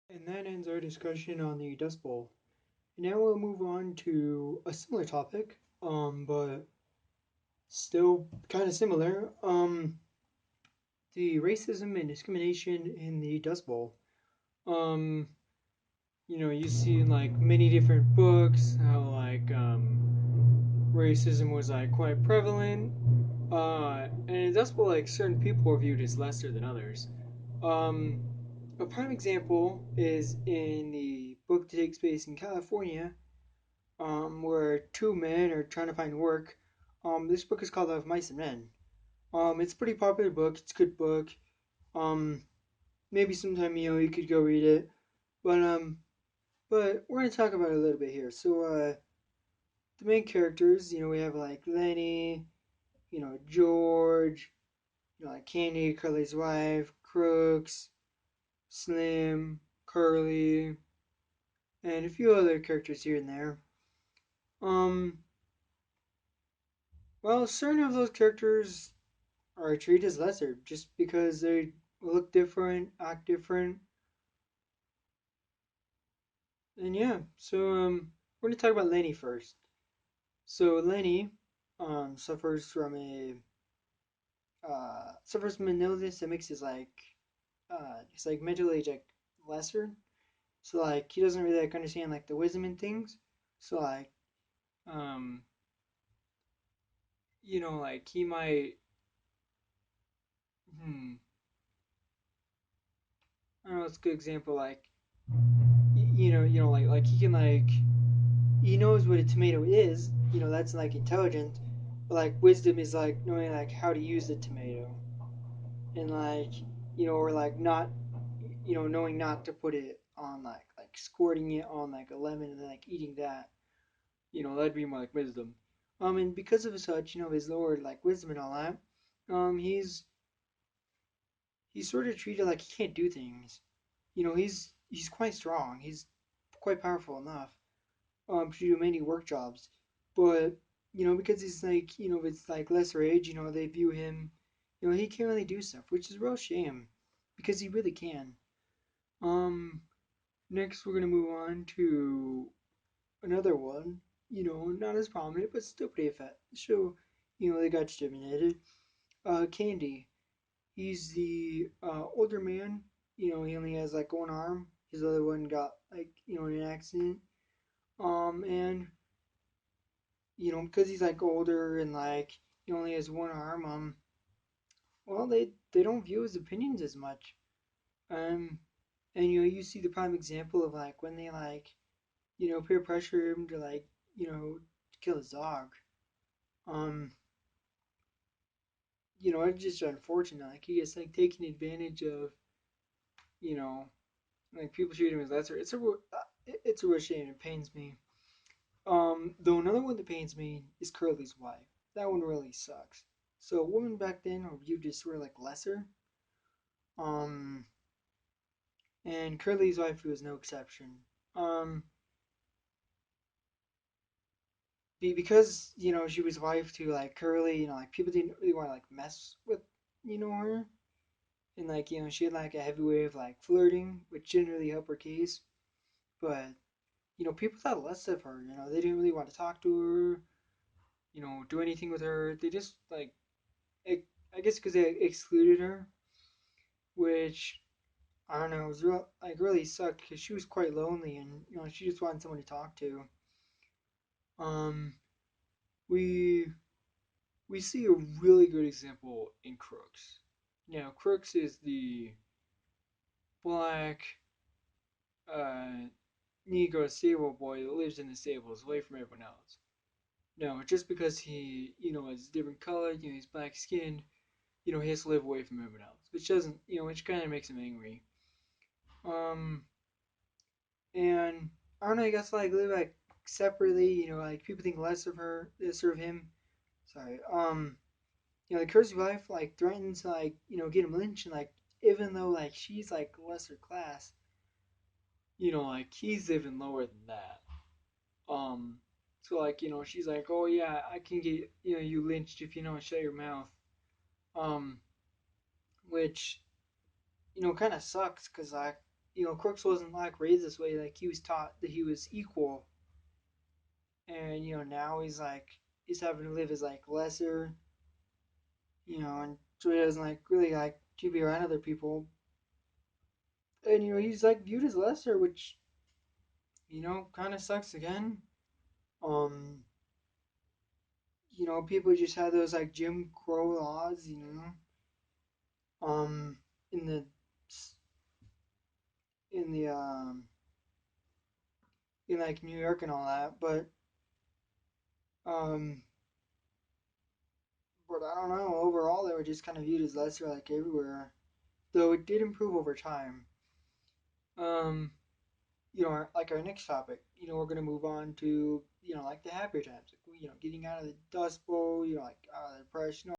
And that ends our discussion on the Dust Bowl. Now we'll move on to a similar topic, but still kind of similar. The racism and discrimination in the Dust Bowl. Um, you see in like many different books how racism was like quite prevalent. And in Dust Bowl, like certain people were viewed as lesser than others. Um, a prime example is in the book that takes place in California, where two men are trying to find work. This book is called Of Mice and Men. It's a pretty popular book. It's a good book. Um, maybe sometime you could go read it. But we're gonna talk about it a little bit here. So the main characters, we have like Lenny, George, like Candy, Curly's wife, Crooks, Slim, Curly, and a few other characters here and there. Um, well, certain of those characters are treated as lesser just because they look different, act different, and yeah. So we're gonna talk about Lenny first. So Lenny suffers from a suffers from an illness that makes his he's like mentally like lesser. So like he doesn't really like understand like the wisdom and things. So um like he might hmm I don't know, it's a good example like like he can like he knows what a tomato is. That's like intelligent. But like wisdom is like knowing like how to use the tomato and like or like not knowing not to put it on like squirting it on like a lemon and then like eating that. That'd be more like wisdom. And because of such, his lower like wisdom and all that, he's sort of treated like he can't do things. He's quite strong. He's quite powerful enough to do many work jobs. But, because he's like, it's like lesser age, they view him, he can't really do stuff, which is a real shame because he really can. Um, Next we're gonna move on to another one, not as prominent, but still pretty effective. So, they got discriminated. Candy. He's the older man. He only has like one arm. His other one got like, in an accident. And because he's like older and like he only has one arm, well, they don't view his opinions as much. Um, and you see the prime example of like when they like, peer pressure him to like, kill his dog. Um, it's just unfortunate. Like he gets like taken advantage of, you know, like people treat him as lesser. It's a real shame. It pains me. Though another one that pains me is Curly's wife. That one really sucks. So women back then are viewed as sort of like lesser. Um, and Curly's wife was no exception. Um, because she was wife to like Curly. Like people didn't really want to like mess with her, and like she had like a heavy way of like flirting, which didn't really help her case. But people thought less of her. They didn't really want to talk to her. Do anything with her. They just like I guess because they excluded her, which I don't know, it was really sucked because she was quite lonely and she just wanted someone to talk to. Um, we we see a really good example in Crooks. Now, Crooks is the black uh, Negro stable boy that lives in the stables away from everyone else. No, just because he is different color, he's black skinned, he has to live away from everyone else, which doesn't, which kind of makes him angry. Um, and I don't know, I guess like live like separately, like people think less of her, less of him. Sorry. The Cursed wife like threatens to like, get him lynched and like even though like she's like lesser class, like he's even lower than that. Um so like, she's like, oh yeah, I can get you lynched if you don't shut your mouth. Um which, kinda sucks because like, Crooks wasn't like raised this way. Like he was taught that he was equal, and now he's having to live as like lesser, and so he doesn't like really like to be around other people, and he's like viewed as lesser, which kind of sucks again. Um, people just had those like Jim Crow laws, um, in the in the in like New York and all that, um, but I don't know. Overall, they were just kind of viewed as lesser like everywhere, though it did improve over time. Um, like our next topic, we're gonna move on to like the happier times, like getting out of the dust bowl, like out of the depression,